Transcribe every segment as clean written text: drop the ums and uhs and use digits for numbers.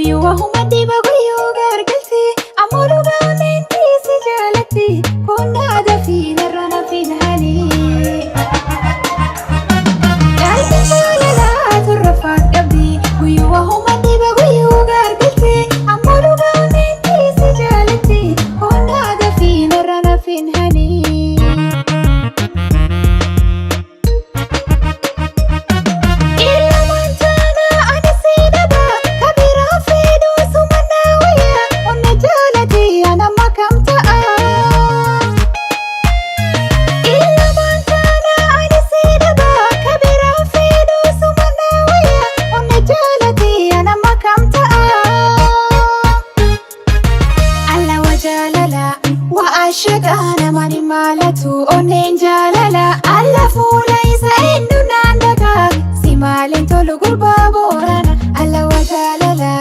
guyyuu wahuma dhiba guyyuu gargalti ammoo dhugaan si jaalatti kun aadaa fi narra nafiin hani jaalti jaalalaa turra faadhabdi guyyuu wahuma dhiba guyyuu gargalti ammoo dhugaan si jaalatti kun aadaa fi narra nafiin hani Ashaqana mani malatu onnen jalala alla fuula isa endu nandaga si malen tolu gurba borana alla wa jalala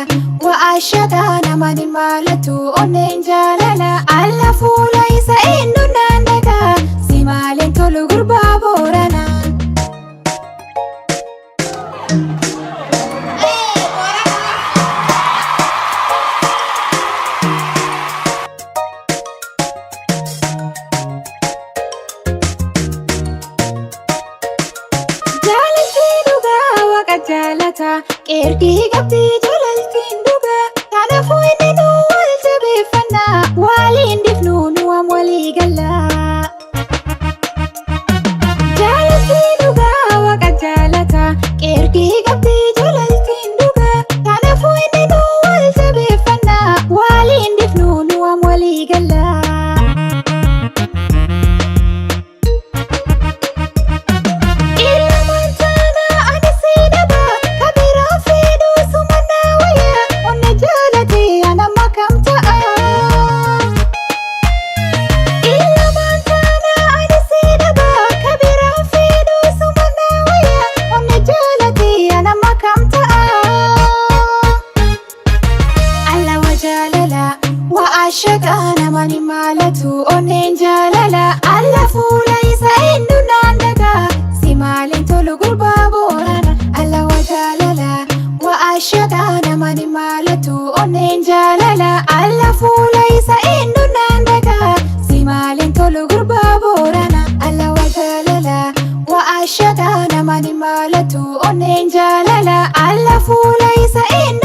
wa ashaqana mani malatu onnen jalala alla fuula isa endu nandaga si malen tolu gurba borana jalata ergi gabdi jalaltiin dhuga kanaafuu inni nu wal jabeeffanna waliin dhifnu nu am walii galla jalaltiin dhuga waqa jalata ergi gabdi jalaltiin dhuga kanaafuu inni nu wal jabeeffanna waliin dhifnu nu am walii galla Ashaqana mani malatu onnen jalala alla fuula isa endu nandaga si malen tolu gurba borana alla wa jalala wa ashaqana mani malatu onnen jalala alla fuula isa endu nandaga si malen tolu gurba borana alla wa jalala wa ashaqana mani malatu onnen jalala alla fuula isa endu